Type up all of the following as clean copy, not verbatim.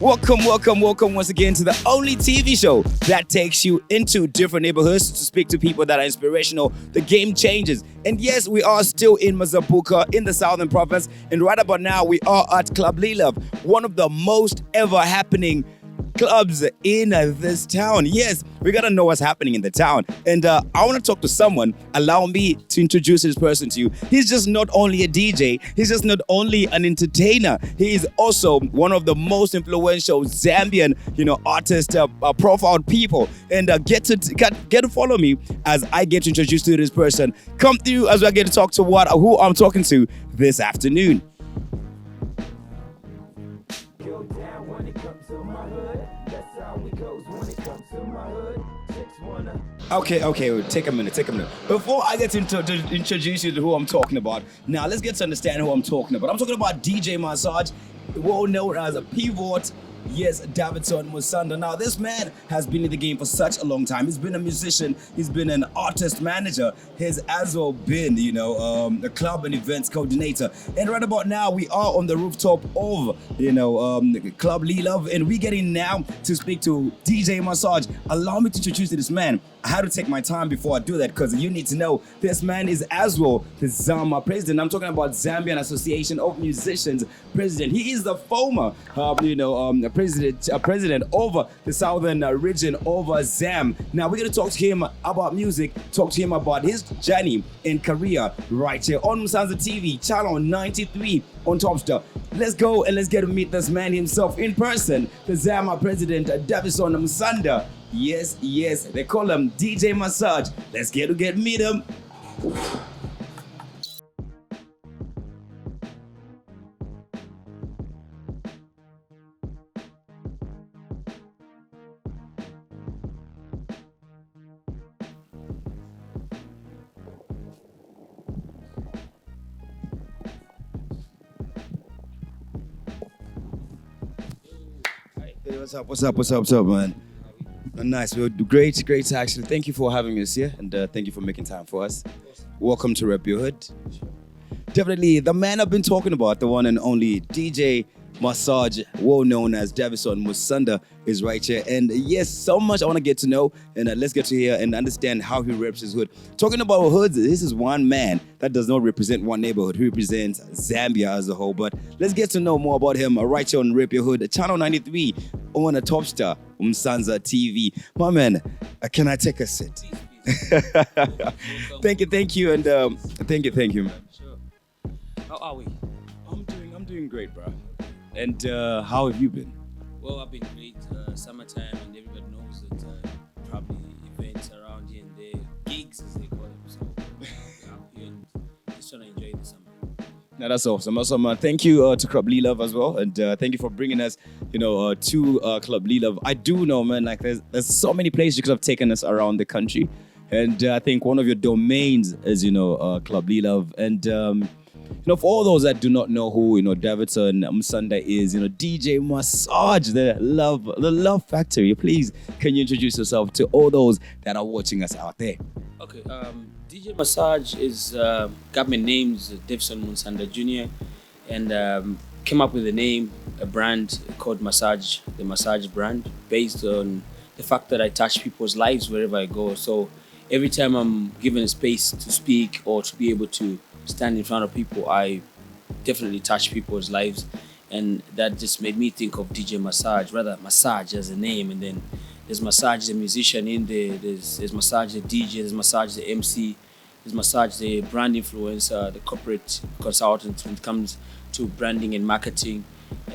Welcome once again to the only TV show that takes you into different neighborhoods to speak to people that are inspirational, the game changers. And yes, we are still in Mazambuka in the southern province. And right about now, we are at Club Lilove, one of the most ever happening clubs in this town. Yes, we gotta know what's happening in the town. And I want to talk to someone. Allow me to introduce this person to you. He's just not only a DJ, he's just not only an entertainer, he is also one of the most influential Zambian, artist profiled people. And get to follow me as I get to introduce you to this person. Come through as I get to talk to who I'm talking to this afternoon. Okay, take a minute. Before I get to introduce you to who I'm talking about, now let's get to understand who I'm talking about. I'm talking about DJ Massaj, well known as a pivot. Yes, Davidson, Musanda. Now, this man has been in the game for such a long time. He's been a musician. He's been an artist manager. He's as well been, a club and events coordinator. And right about now, we are on the rooftop of, Club Lilove. And we're getting now to speak to DJ Massaj. Allow me to introduce you to this man. I had to take my time before I do that because you need to know this man is as well the Zama president. I'm talking about Zambian Association of Musicians president. He is the former, president over the southern region over Zam. Now we're going to talk to him about music, talk to him about his journey and career right here on Musanda TV, channel 93 on Topstar. Let's go and let's get to meet this man himself in person, the Zama president, Davidson Musanda. Yes, they call him DJ Massaj. Let's get to meet him. Hey, what's up, man? Nice. Well, great actually. Thank you for having us here and thank you for making time for us. Welcome to Rep Your Hood. Definitely the man I've been talking about, the one and only DJ Massaj, well known as Davidson Musanda, is right here. And yes, so much I want to get to know and let's get to hear and understand how he reps his hood. Talking about hoods, this is one man that does not represent one neighborhood. He represents Zambia as a whole. But let's get to know more about him right here on Rep Your Hood, channel 93 on a top star, Musanda TV. My man, can I take a sit? Thank you, and thank you, man. Sure. How are we? I'm doing great, bro. And how have you been? Well, I've been great. Summertime, and everybody knows that probably events around here and there, gigs as they call them. So I'm here and just trying to enjoy the summer. Now that's awesome. Thank you to Club Lilove as well, and thank you for bringing us, to Club Lilove. I do know, man, like there's so many places you could have taken us around the country, and I think one of your domains is Club Lilove, and for all those that do not know who Davidson Musanda is, DJ Massaj, the love factory. Please, can you introduce yourself to all those that are watching us out there? Okay, DJ Massaj is government names Davidson Musanda Jr. and came up with a brand called Massaj, the Massaj brand, based on the fact that I touch people's lives wherever I go. So every time I'm given a space to speak or to be able to stand in front of people, I definitely touch people's lives, and that just made me think of DJ Massaj, rather Massaj as a name, and then there's Massaj the musician in there, there's Massaj the DJ, there's Massaj the MC, there's Massaj the brand influencer, the corporate consultant when it comes to branding and marketing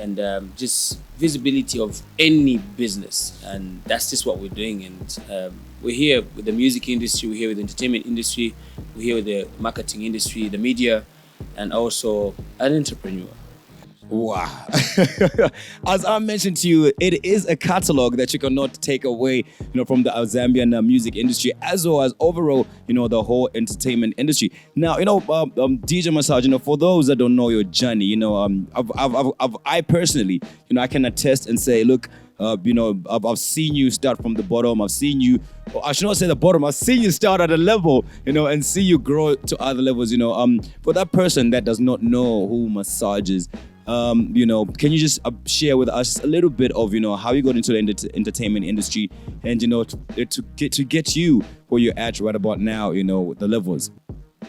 and just visibility of any business, and that's just what we're doing. And we're here with the music industry, we're here with the entertainment industry, we're here with the marketing industry, the media, and also an entrepreneur. Wow. As I mentioned to you, it is a catalog that you cannot take away, from the Zambian music industry, as well as overall, the whole entertainment industry. Now, DJ Massaj, for those that don't know your journey, I personally, I can attest and say, look, I've seen you start from the bottom. I've seen you, I should not say the bottom. I've seen you start at a level, and see you grow to other levels. For that person that does not know who Massaj is, Can you just share with us a little bit of how you got into the entertainment industry, and to get you where you're at right about now, the levels.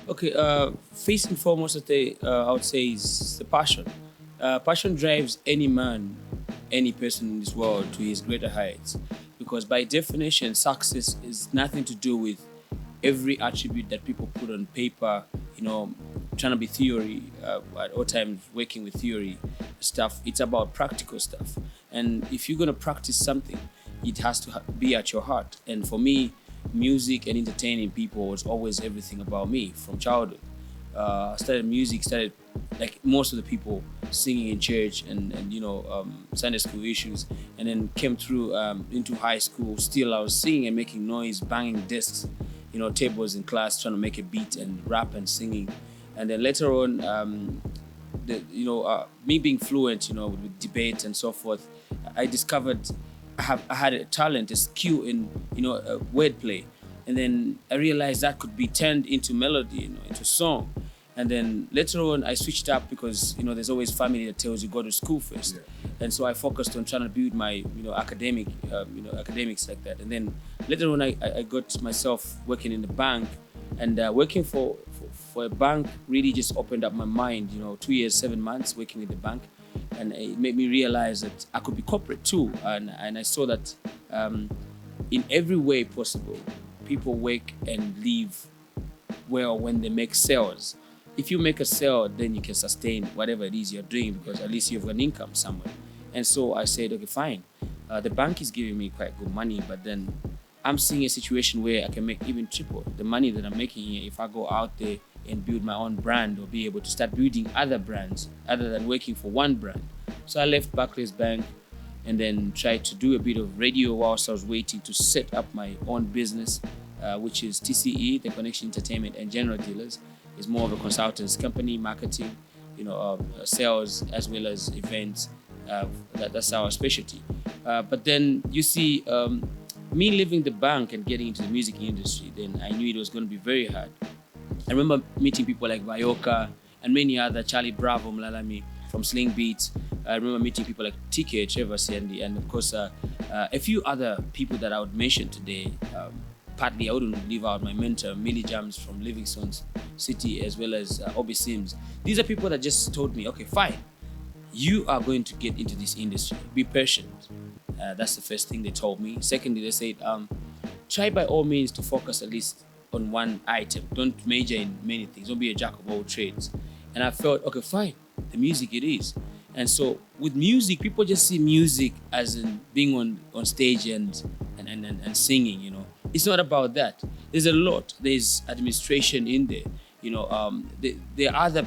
Okay, first and foremost, I would say is the passion. Passion drives any man, any person in this world to his greater heights. Because by definition, success is nothing to do with every attribute that people put on paper, trying to be theory, at all times working with theory stuff. It's about practical stuff. And if you're going to practice something, it has to be at your heart. And for me, music and entertaining people was always everything about me from childhood. Started like most of the people singing in church and Sunday school issues, and then came through into high school. Still, I was singing and making noise, banging desks, tables in class, trying to make a beat and rap and singing. And then later on, me being fluent, with debate and so forth, I discovered I had a talent, a skill in wordplay, and then I realized that could be turned into melody, into song. And then later on, I switched up because there's always family that tells you go to school first, and so I focused on trying to build my academics like that. And then later on, I got myself working in the bank, and working for a bank really just opened up my mind. 2 years, 7 months working with the bank, and it made me realize that I could be corporate too. And I saw that in every way possible, people work and live well when they make sales. If you make a sale, then you can sustain whatever it is you're doing, because at least you have an income somewhere. And so I said, okay, fine. The bank is giving me quite good money, but then I'm seeing a situation where I can make even triple the money that I'm making here if I go out there and build my own brand, or be able to start building other brands other than working for one brand. So I left Barclays Bank and then tried to do a bit of radio whilst I was waiting to set up my own business, which is TCE, the Connection Entertainment and General Dealers. It's more of a consultants company, marketing, sales, as well as events. That's our specialty. But then you see, me leaving the bank and getting into the music industry, then I knew it was going to be very hard. I remember meeting people like Bayoka and many other, Charlie Bravo, Mlalami from Sling Beats. I remember meeting people like TK, Trevor Sandy, and of course a few other people that I would mention today. Partly, I wouldn't leave out my mentor, Millie Jams from Livingston City, as well as Obi Sims. These are people that just told me, okay, fine, you are going to get into this industry. Be patient. That's the first thing they told me. Secondly, they said, try by all means to focus at least on one item. Don't major in many things. Don't be a jack of all trades. And I felt, okay, fine, the music it is. And so with music, people just see music as in being on stage and singing, It's not about that. There's a lot. There's administration in there. There are other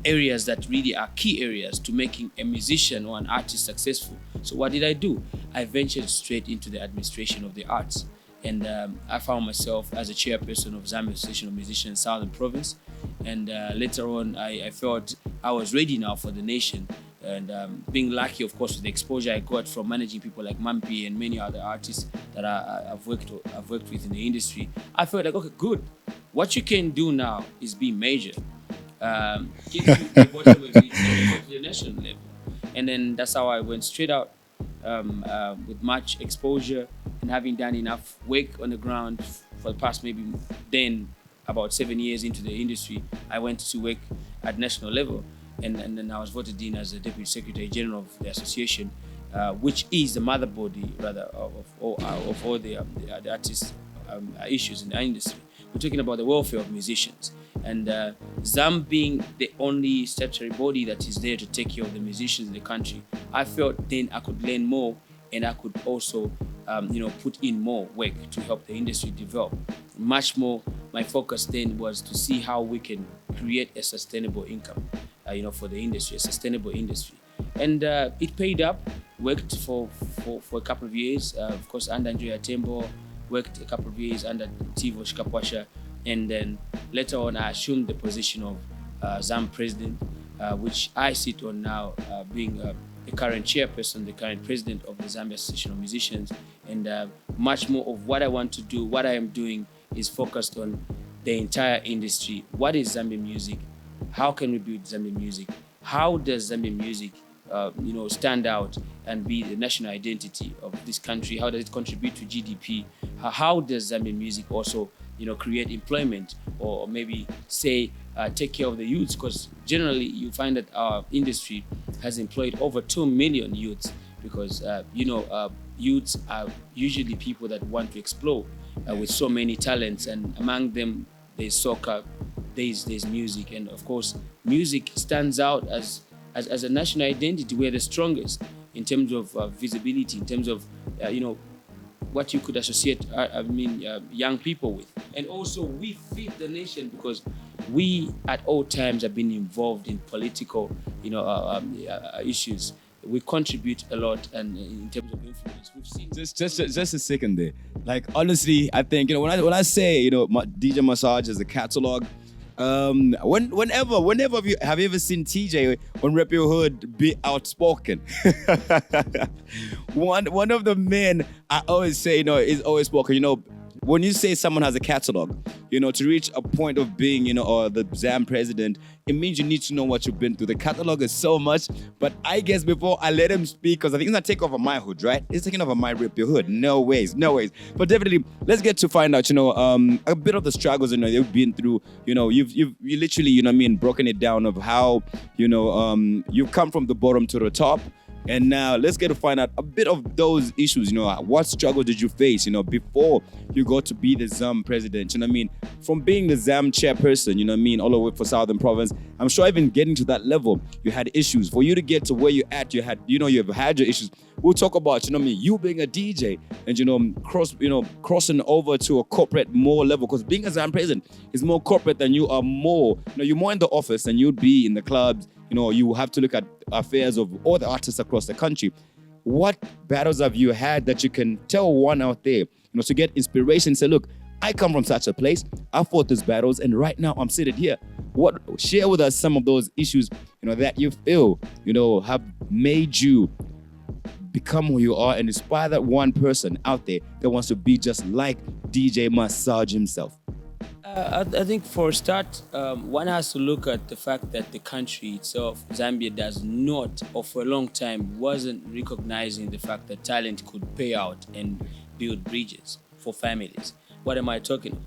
areas that really are key areas to making a musician or an artist successful. So what did I do? I ventured straight into the administration of the arts. And I found myself as a chairperson of Zambia Association of Musicians, Southern Province. And later on, I felt I was ready now for the nation. And being lucky, of course, with the exposure I got from managing people like Mampi and many other artists that I've worked with in the industry, I felt like, okay, good. What you can do now is be major. Get to the bottom of the national level. And then that's how I went straight out with much exposure and having done enough work on the ground for the past maybe then about 7 years into the industry. I went to work at national level. And then I was voted in as the Deputy Secretary General of the association, which is the mother body, rather, of all the artists' issues in the industry. We're talking about the welfare of musicians. And ZAM being the only statutory body that is there to take care of the musicians in the country, I felt then I could learn more, and I could also put in more work to help the industry develop. Much more, my focus then was to see how we can create a sustainable income. For the industry, a sustainable industry. And it paid up. Worked for a couple of years, of course, under Andrea Tembo, worked a couple of years under Tivo Shikapwasha, and then later on I assumed the position of ZAM president, which I sit on now, being the current chairperson, the current president of the Zambia Association of Musicians. And much more of what I want to do, what I am doing, is focused on the entire industry. What is Zambian music? How can we build Zambian music? how does Zambian music, stand out and be the national identity of this country? How does it contribute to GDP? How does Zambian music also, create employment, or maybe say take care of the youths? Because generally you find that our industry has employed over 2 million youths, because youths are usually people that want to explore with so many talents, and among them there's soccer, there's music, and of course music stands out as a national identity. We're the strongest in terms of visibility, in terms of what you could associate young people with. And also we feed the nation, because we at all times have been involved in political issues. We contribute a lot, and in terms of influence, we've seen. Just a second there. Like, honestly, I think when I say DJ Massaj is a catalog. Whenever have you ever seen TJ on Rep Your Hood be outspoken? One of the men I always say, is always spoken. When you say someone has a catalog, to reach a point of being, or the ZAM president, it means you need to know what you've been through. The catalog is so much, but I guess before I let him speak, because I think he's not taking over my hood, right? He's taking over my Rip Your Hood. No ways. But definitely, let's get to find out, a bit of the struggles, you've been through. You literally, broken it down of how, you've come from the bottom to the top. And now let's get to find out a bit of those issues. What struggle did you face, before you got to be the ZAM president? From being the ZAM chairperson, all the way for Southern Province. I'm sure even getting to that level, you had issues. For you to get to where you're at, you've had your issues. We'll talk about, you being a DJ and, crossing over to a corporate more level. Because being a ZAM president is more corporate than you are more, you're more in the office than you'd be in the clubs. You have to look at affairs of all the artists across the country. What battles have you had that you can tell one out there, to get inspiration? Say, look, I come from such a place. I fought these battles, and right now I'm sitting here. Share with us some of those issues, that you feel, have made you become who you are, and inspire that one person out there that wants to be just like DJ Massaj himself. I think for a start, one has to look at the fact that the country itself, Zambia, does not, or for a long time, wasn't recognizing the fact that talent could pay out and build bridges for families. What am I talking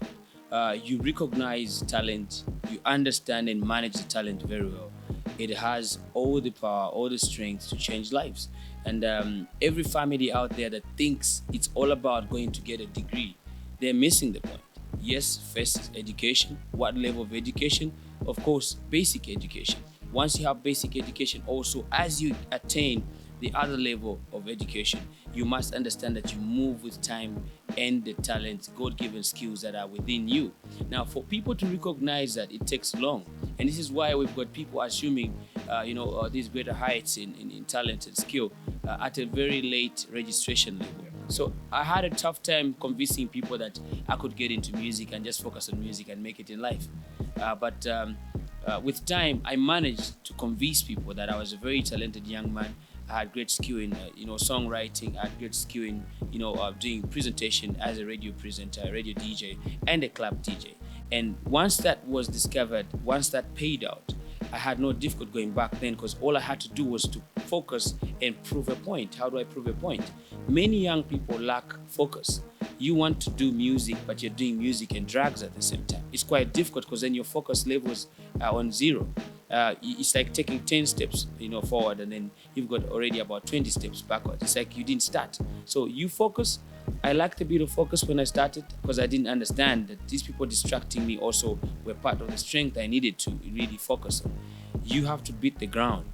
about? You recognize talent, you understand and manage the talent very well. It has all the power, all the strength to change lives. And every family out there that thinks it's all about going to get a degree, they're missing the point. Yes, first education. What level of education? Of course, basic education. Once you have basic education, also as you attain the other level of education, you must understand that you move with time and the talents, God-given skills that are within you. Now, for people to recognize that, it takes long. And this is why we've got people assuming, these greater heights in talent and skill at a very late registration level. So I had a tough time convincing people that I could get into music and just focus on music and make it in life. But with time, I managed to convince people that I was a very talented young man. I had great skill in, songwriting. I had great skill in, doing presentation as a radio presenter, a radio DJ, and a club DJ. And once that was discovered, once that paid out, I had no difficulty going back then, because all I had to do was to focus and prove a point. How do I prove a point? Many young people lack focus. You want to do music, but you're doing music and drugs at the same time. It's quite difficult, because then your focus levels are on zero. It's like taking 10 steps, forward, and then you've got already about 20 steps backward. It's like you didn't start. So you focus. I lacked a bit of focus when I started, because I didn't understand that these people distracting me also were part of the strength I needed to really focus on. You have to beat the ground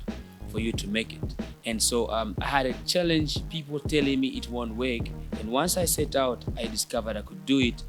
for you to make it. And so I had a challenge, people telling me it won't work. And once I set out, I discovered I could do it.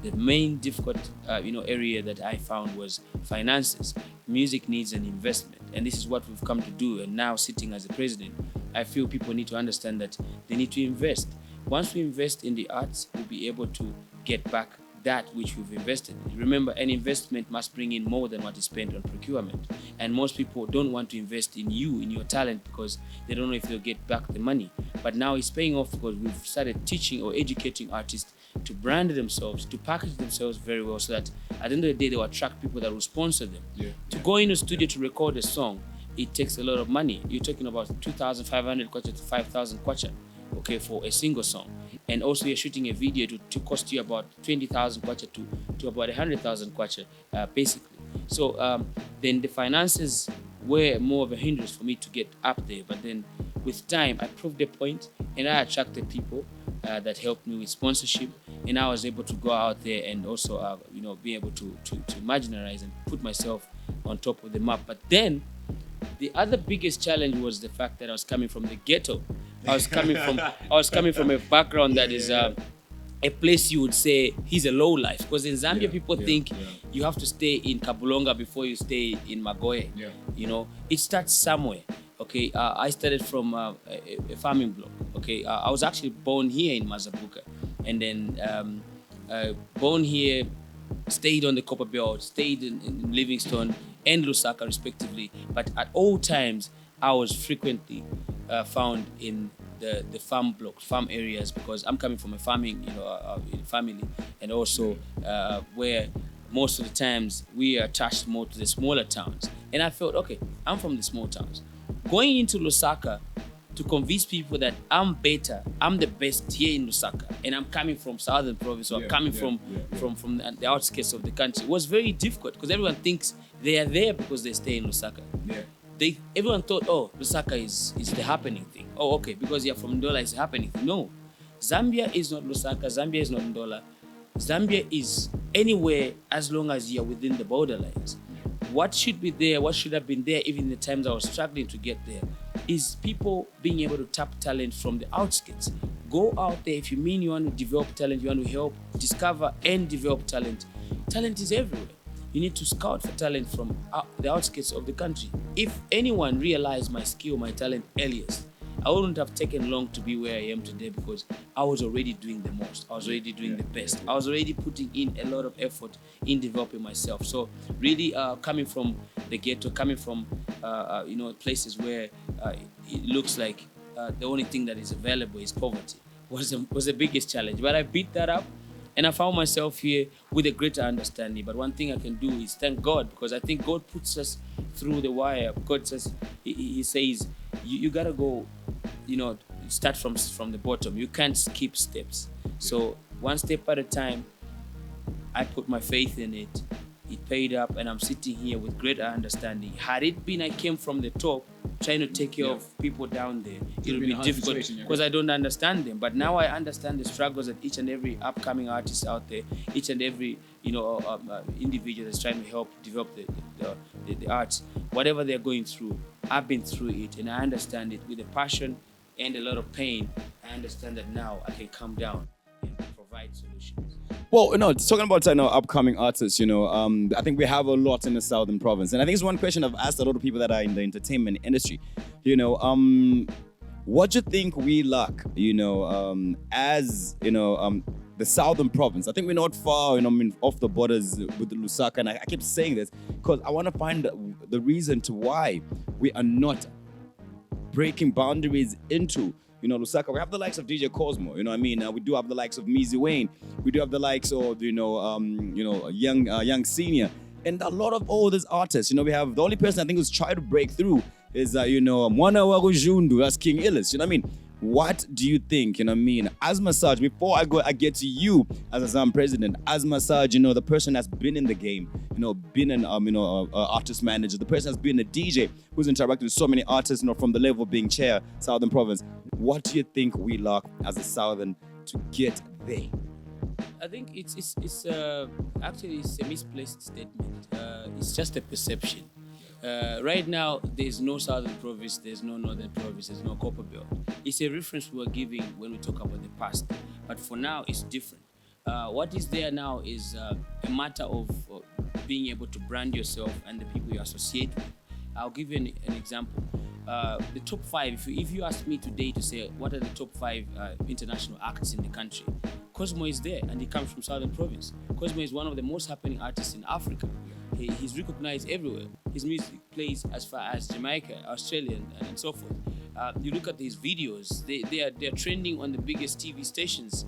The main difficult area that I found was finances. Music needs an investment, and this is what we've come to do. And now, sitting as a president, I feel people need to understand that they need to invest. Once we invest in the arts, we'll be able to get back that which we've invested. Remember, an investment must bring in more than what is spent on procurement. And most people don't want to invest in you, in your talent, because they don't know if they'll get back the money. But now it's paying off, because we've started teaching or educating artists to brand themselves, to package themselves very well, so that at the end of the day, they will attract people that will sponsor them. To go in a studio to record a song it takes a lot of money. You're talking about 2,500 kwacha to 5,000 kwacha, okay, for a single song. And also you're shooting a video to cost you about 20,000 kwacha to about 100,000 kwacha, basically. So then the finances were more of a hindrance for me to get up there. But then with time, I proved the point, and I attracted people that helped me with sponsorship, and I was able to go out there and also, be able to marginalize and put myself on top of the map. But then the other biggest challenge was the fact that I was coming from the ghetto. I was coming from a background that is a place you would say he's a low life, because in Zambia people think you have to stay in Kabulonga before you stay in Magoye. It starts somewhere. Okay, I started from a farming block. Okay, I was actually born here in Mazabuka, and then born here, stayed on the Copper Belt, stayed in Livingstone and Lusaka respectively. But at all times, I was frequently found in the farm blocks, farm areas, because I'm coming from a farming, family, and also where most of the times we are attached more to the smaller towns. And I felt, okay, I'm from the small towns. Going into Lusaka to convince people that I'm better, I'm the best here in Lusaka, and I'm coming from Southern Province, or coming from the outskirts of the country, was very difficult, because everyone thinks they are there because they stay in Lusaka. Everyone thought, oh, Lusaka is the happening thing. Oh, okay, because you're from Ndola, it's a happening thing. No, Zambia is not Lusaka, Zambia is not Ndola. Zambia is anywhere as long as you're within the borderlines. What should be there, what should have been there even in the times I was struggling to get there, is people being able to tap talent from the outskirts. Go out there. If you mean you want to develop talent, you want to help discover and develop talent, talent is everywhere. You need to scout for talent from the outskirts of the country. If anyone realized my skill, my talent earliest, I wouldn't have taken long to be where I am today, because I was already doing the most. I was already doing the best. I was already putting in a lot of effort in developing myself. So really coming from the ghetto, coming from places where it looks like the only thing that is available is poverty, was the biggest challenge. But I beat that up, and I found myself here with a greater understanding. But one thing I can do is thank God, because I think God puts us through the wire. God says, He says, you gotta go, start from the bottom. You can't skip steps. So one step at a time, I put my faith in it. It paid up, and I'm sitting here with greater understanding. Had it been I came from the top, trying to take care of people down there, it would be difficult, because I don't understand them. But now I understand the struggles that each and every upcoming artist out there, each and every individual that's trying to help develop the arts, whatever they're going through, I've been through it, and I understand it with a passion and a lot of pain. I understand that now I can come down and provide solutions. Well, talking about upcoming artists, I think we have a lot in the Southern Province, and I think it's one question I've asked a lot of people that are in the entertainment industry. What do you think we lack? As the Southern Province. I think we're not far, off the borders with Lusaka, and I keep saying this because I want to find the reason to why we are not breaking boundaries into. Lusaka, we have the likes of DJ Cosmo, we do have the likes of Mizi Wayne, we do have the likes of, Young Senior, and a lot of all these artists. We have the only person I think who's tried to break through is, Mwana Wago Jundu, that's King Illis, What do you think, as Massaj, before I get to you as a Zam president, as Massaj, the person that's been in the game, been an artist manager, the person that's been a DJ who's interacted with so many artists, from the level of being chair, Southern Province. What do you think we lack as a Southern to get there? I think it's actually a misplaced statement. It's just a perception. Right now, there's no Southern Province, there's no Northern Province, there's no Copper Belt. It's a reference we're giving when we talk about the past. But for now, it's different. What is there now is a matter of being able to brand yourself and the people you associate with. I'll give you an example. The top 5, if you ask me today to say what are the top 5 international acts in the country, Cosmo is there, and he comes from Southern Province. Cosmo is one of the most happening artists in Africa. He's recognized everywhere. His music plays as far as Jamaica, Australia, and so forth. You look at these videos; they're trending on the biggest TV stations,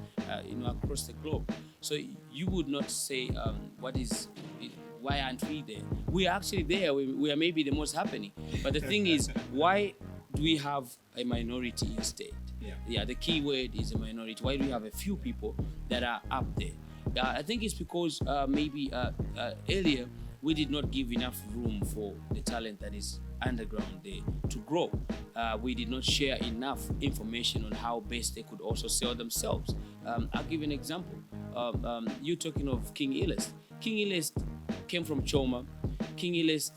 across the globe. So you would not say what is why aren't we there? We are actually there. We are maybe the most happening. But the thing is, why do we have a minority instead? Yeah, the key word is a minority. Why do we have a few people that are up there? I think it's because maybe earlier we did not give enough room for the talent that is underground there to grow. We did not share enough information on how best they could also sell themselves. I'll give you an example. You're talking of King Illest. King Illest came from Choma. King Illest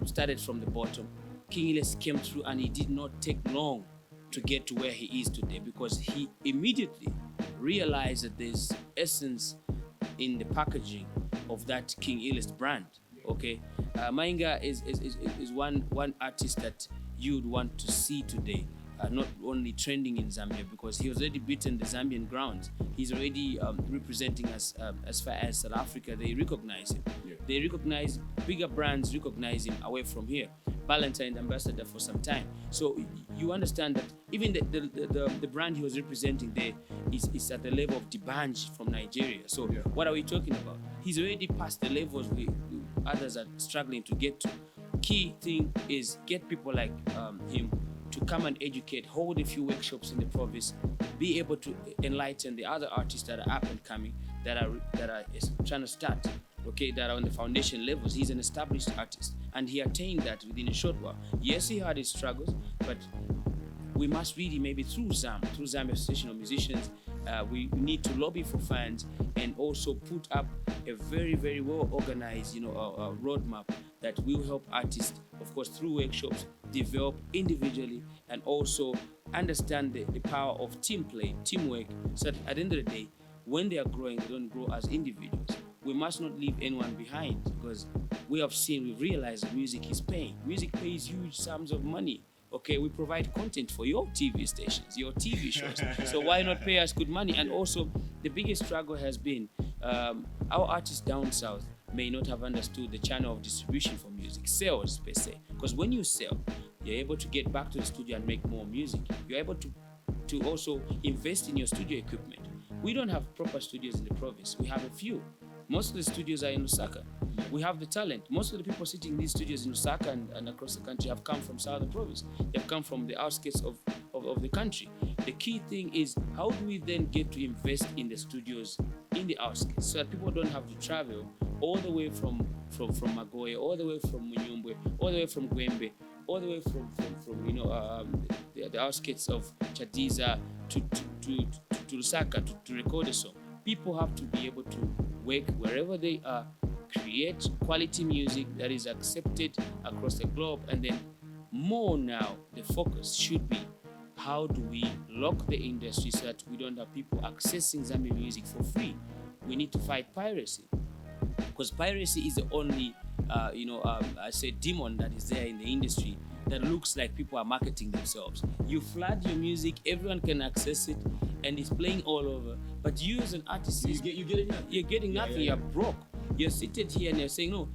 started from the bottom. King Illest came through, and he did not take long to get to where he is today, because he immediately realized that there's essence in the packaging of that King Illest brand. Okay, Mainga is one artist that you'd want to see today, not only trending in Zambia, because he has already beaten the Zambian grounds. He's already representing us as far as South Africa. They recognize him. Yeah. They recognize, bigger brands recognize him away from here. Valentine ambassador for some time. So you understand that even the brand he was representing there is at the level of Dibanj from Nigeria. So what are we talking about? He's already past the levels others are struggling to get to. Key thing is get people like him to come and educate, hold a few workshops in the province, be able to enlighten the other artists that are up and coming, that are trying to start, okay, that are on the foundation levels. He's an established artist, and he attained that within a short while. Yes, he had his struggles, but we must really, maybe through Zambia Association of Musicians, we need to lobby for funds and also put up a very, very well organized, roadmap that will help artists, of course, through workshops, develop individually, and also understand the power of team play, teamwork, so that at the end of the day, when they are growing, they don't grow as individuals. We must not leave anyone behind, because we've realized that music is paying. Music pays huge sums of money. Okay, we provide content for your TV stations, your TV shows. So why not pay us good money? And also, the biggest struggle has been our artists down south may not have understood the channel of distribution for music, sales per se. Because when you sell, you're able to get back to the studio and make more music. You're able to also invest in your studio equipment. We don't have proper studios in the province. We have a few. Most of the studios are in Lusaka. We have the talent. Most of the people sitting in these studios in Lusaka and across the country have come from Southern Province. They've come from the outskirts of the country. The key thing is, how do we then get to invest in the studios in the outskirts, so that people don't have to travel all the way from Magoya, all the way from Munyumbwe, all the way from Gwembe, all the way from the outskirts of Chadiza to Lusaka to record a song. People have to be able to work wherever they are, create quality music that is accepted across the globe, and then more now, the focus should be, how do we lock the industry so that we don't have people accessing Zambian music for free? We need to fight piracy, because piracy is the only, demon that is there in the industry that looks like people are marketing themselves. You flood your music, everyone can access it, and it's playing all over. But you as an artist, you're getting nothing. You're broke. You're seated here and you're saying, no,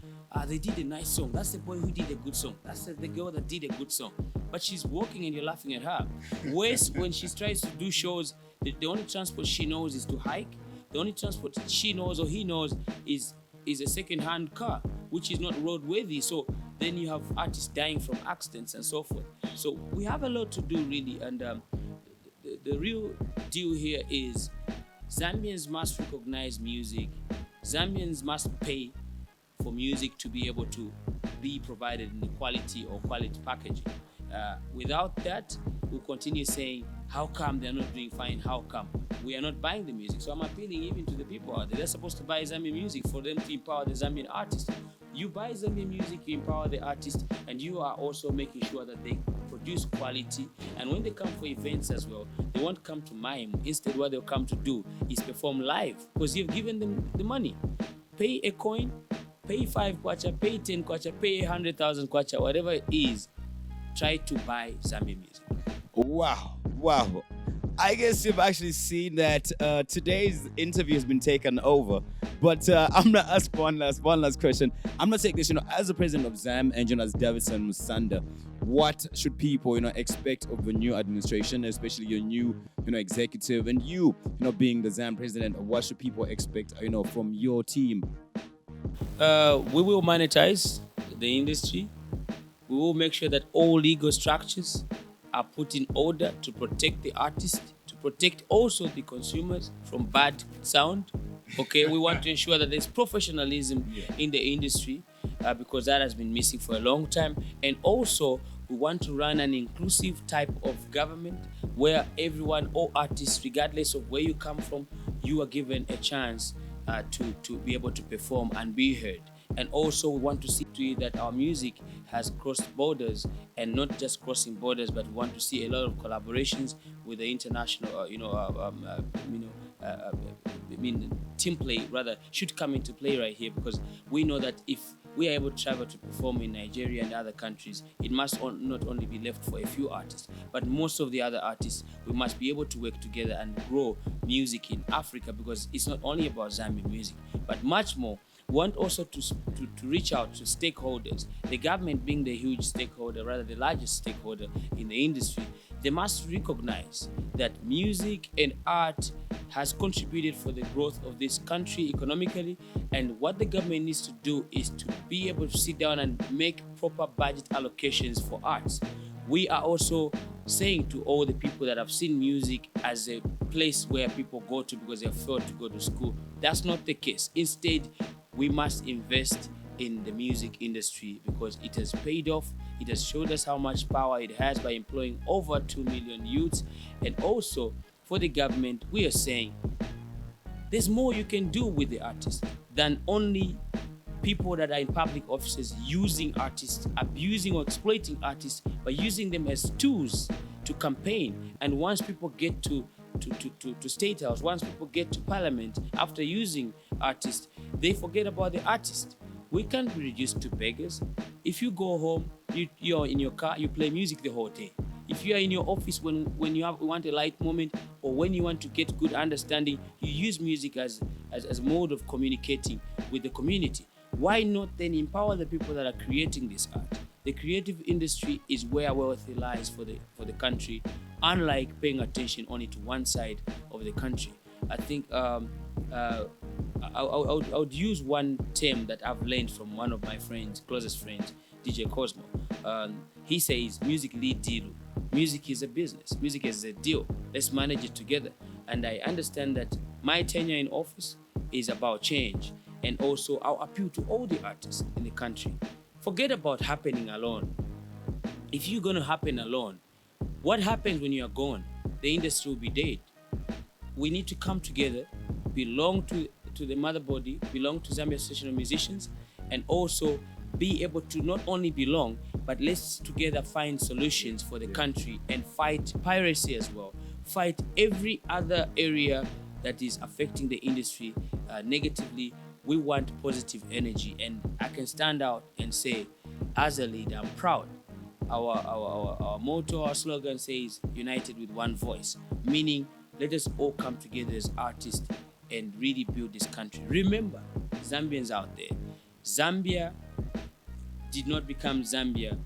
they did a nice song. That's the boy who did a good song. That's the girl that did a good song. But she's walking and you're laughing at her. Whereas when she tries to do shows, the only transport she knows is to hike. The only transport she knows or he knows is a second-hand car, which is not roadworthy. So then you have artists dying from accidents and so forth. So we have a lot to do, really. And the real deal here is Zambians must recognize music. Zambians must pay for music to be able to be provided in the quality or quality packaging. Without that, we'll continue saying, how come they're not doing fine? How come we are not buying the music? So I'm appealing even to the people out there. They're supposed to buy Zambian music for them to empower the Zambian artists. You buy Zambian music, you empower the artist, and you are also making sure that they produce quality. And when they come for events as well, they won't come to mime. Instead, what they'll come to do is perform live, because you've given them the money. Pay a coin, pay 5 kwacha, pay 10 kwacha, pay 100,000 kwacha, whatever it is. Try to buy Zambian music. Wow. I guess you've actually seen that today's interview has been taken over. But I'm going to ask one last question. I'm going to take this, as the president of ZAM and as Davidson Musanda, what should people, expect of the new administration, especially your new, executive, and you, being the ZAM president, what should people expect, from your team? We will monetize the industry. We will make sure that all legal structures are put in order to protect the artist, to protect also the consumers from bad sound. Okay, we want to ensure that there's professionalism in the industry because that has been missing for a long time. And also, we want to run an inclusive type of government where everyone, all artists, regardless of where you come from, you are given a chance to be able to perform and be heard. And also, we want to see to it that our music has crossed borders, and not just crossing borders, but we want to see a lot of collaborations with the international, I mean, team play rather should come into play right here, because we know that if we are able to travel to perform in Nigeria and other countries, it must not only be left for a few artists, but most of the other artists, we must be able to work together and grow music in Africa, because it's not only about Zambian music, but much more. We want also to reach out to stakeholders, the government being the huge stakeholder, rather the largest stakeholder in the industry. They must recognize that music and art has contributed for the growth of this country economically, and what the government needs to do is to be able to sit down and make proper budget allocations for arts. We are also saying to all the people that have seen music as a place where people go to because they have failed to go to school, that's not the case. Instead, we must invest in the music industry because it has paid off. It has showed us how much power it has by employing over 2 million youths. And also, for the government, we are saying there's more you can do with the artists than only people that are in public offices using artists, abusing or exploiting artists, but using them as tools to campaign. And once people get to State House, once people get to Parliament after using artists, they forget about the artist. We can't be reduced to beggars. If you go home, you're in your car, you play music the whole day. If you are in your office when you want a light moment, or when you want to get good understanding, you use music as a mode of communicating with the community. Why not then empower the people that are creating this art? The creative industry is where wealth lies for the country, unlike paying attention only to one side of the country. I think I would use one term that I've learned from one of my friends, closest friends, DJ Cosmo. He says, music lead deal. Music is a business. Music is a deal. Let's manage it together. And I understand that my tenure in office is about change. And also, I'll appeal to all the artists in the country. Forget about happening alone. If you're going to happen alone, what happens when you are gone? The industry will be dead. We need to come together, belong to the mother body, belong to Zambia Association of Musicians, and also be able to not only belong, but let's together find solutions for the country and fight piracy as well. Fight every other area that is affecting the industry negatively. We want positive energy, and I can stand out and say, as a leader, I'm proud. Our motto, our slogan says, united with one voice, meaning let us all come together as artists and really build this country. Remember, Zambians out there, Zambia did not become Zambia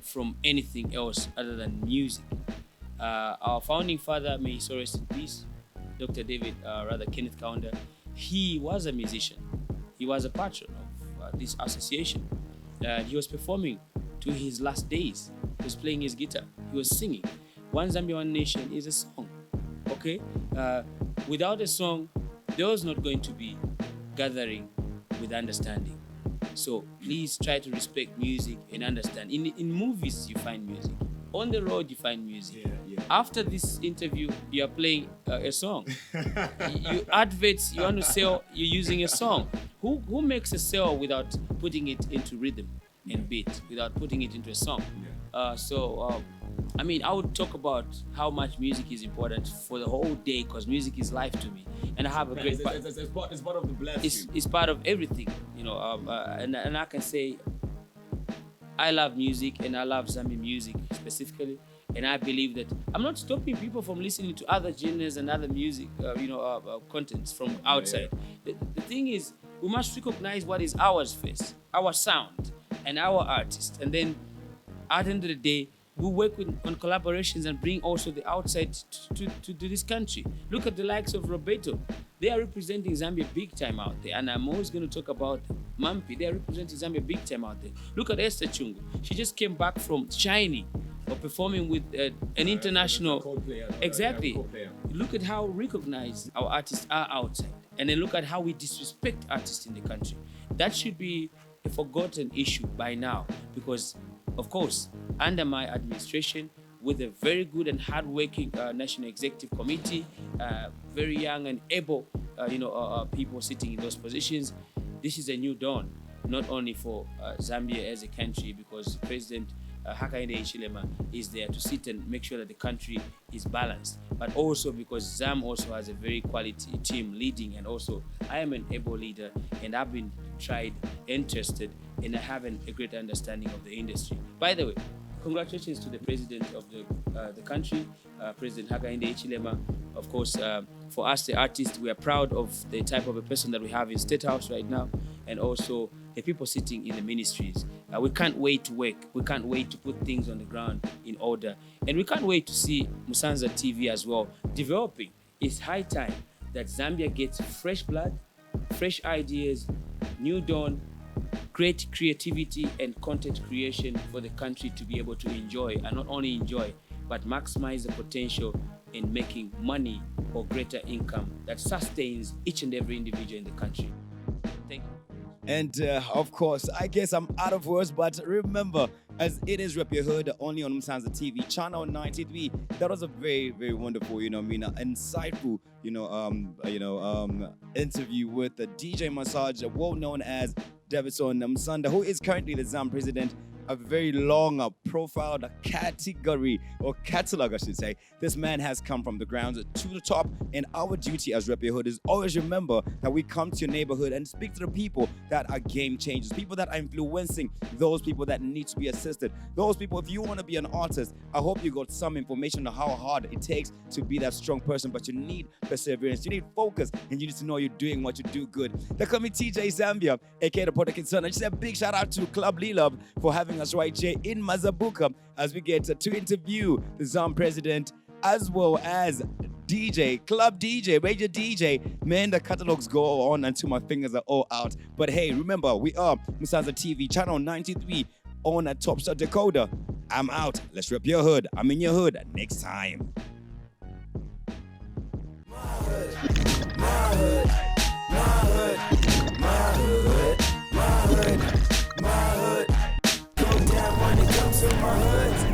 from anything else other than music. Our founding father, may he so rest in peace, Dr. Kenneth Kaunda, he was a musician. He was a patron of this association. He was performing to his last days. He was playing his guitar. He was singing. One Zambia, One Nation is a song. Okay? Without a song, there was not going to be gathering with understanding. So please try to respect music and understand. In movies, you find music. On the road, you find music. Yeah. After this interview, you are playing a song. You adverts, you want to sell, you're using a song. Who makes a sale without putting it into rhythm and beat, without putting it into a song? I mean, I would talk about how much music is important for the whole day, because music is life to me, and I have a great part. It's part of the blessing. It's part of everything, you know. And I can say, I love music, and I love Zambian music specifically, and I believe that I'm not stopping people from listening to other genres and other music, contents from outside. The thing is, we must recognize what is ours first, our sound and our artist, and then at the end of the day, we work on collaborations and bring also the outside to this country. Look at the likes of Roberto. They are representing Zambia big time out there. And I'm always going to talk about Mampi. They are representing Zambia big time out there. Look at Esther Chungu. She just came back from Shiny or performing with an international. Exactly. Look at how recognized our artists are outside. And then look at how we disrespect artists in the country. That should be a forgotten issue by now, because of course, under my administration, with a very good and hardworking National Executive Committee, very young and able, people sitting in those positions, this is a new dawn, not only for Zambia as a country, because President Hakainde Hichilema is there to sit and make sure that the country is balanced, but also because ZAM also has a very quality team leading, and also I am an able leader and I've been tried and tested and having a great understanding of the industry. By the way, congratulations to the president of the country, President Hakainde Hichilema. Of course, for us, the artists, we are proud of the type of a person that we have in State House right now, and also the people sitting in the ministries. We can't wait to work. We can't wait to put things on the ground in order. And we can't wait to see Musanda TV as well developing. It's high time that Zambia gets fresh blood, fresh ideas, new dawn, great creativity and content creation for the country to be able to enjoy, and not only enjoy, but maximize the potential in making money or greater income that sustains each and every individual in the country. Thank you. And of course, I guess I'm out of words, but remember, as it is Rep Your Hood only on Musanda TV, channel 93. That was a very, very wonderful, insightful, interview with the DJ Massaj, well known as Davidson Musanda, who is currently the ZAM president. A very long profile, a category or catalog, I should say. This man has come from the ground to the top, and our duty as Rep Your Hood is always remember that we come to your neighborhood and speak to the people that are game changers, people that are influencing those people that need to be assisted. Those people, if you want to be an artist, I hope you got some information on how hard it takes to be that strong person, but you need perseverance, you need focus, and you need to know you're doing what you do good. They call me TJ Zambia, aka the Protocol Son. I just say a big shout out to Club Lilab for having us right here in Mazabuka as we get to interview the ZAM president as well as DJ, Club DJ, Radio DJ. Man, the catalogs go on until my fingers are all out. But hey, remember, we are Musanda TV, channel 93 on a Top Star decoder. I'm out. Let's rep your hood. I'm in your hood next time. My hood, my hood, my hood, my hood, my hood, my hood. Go down when it comes to my hood.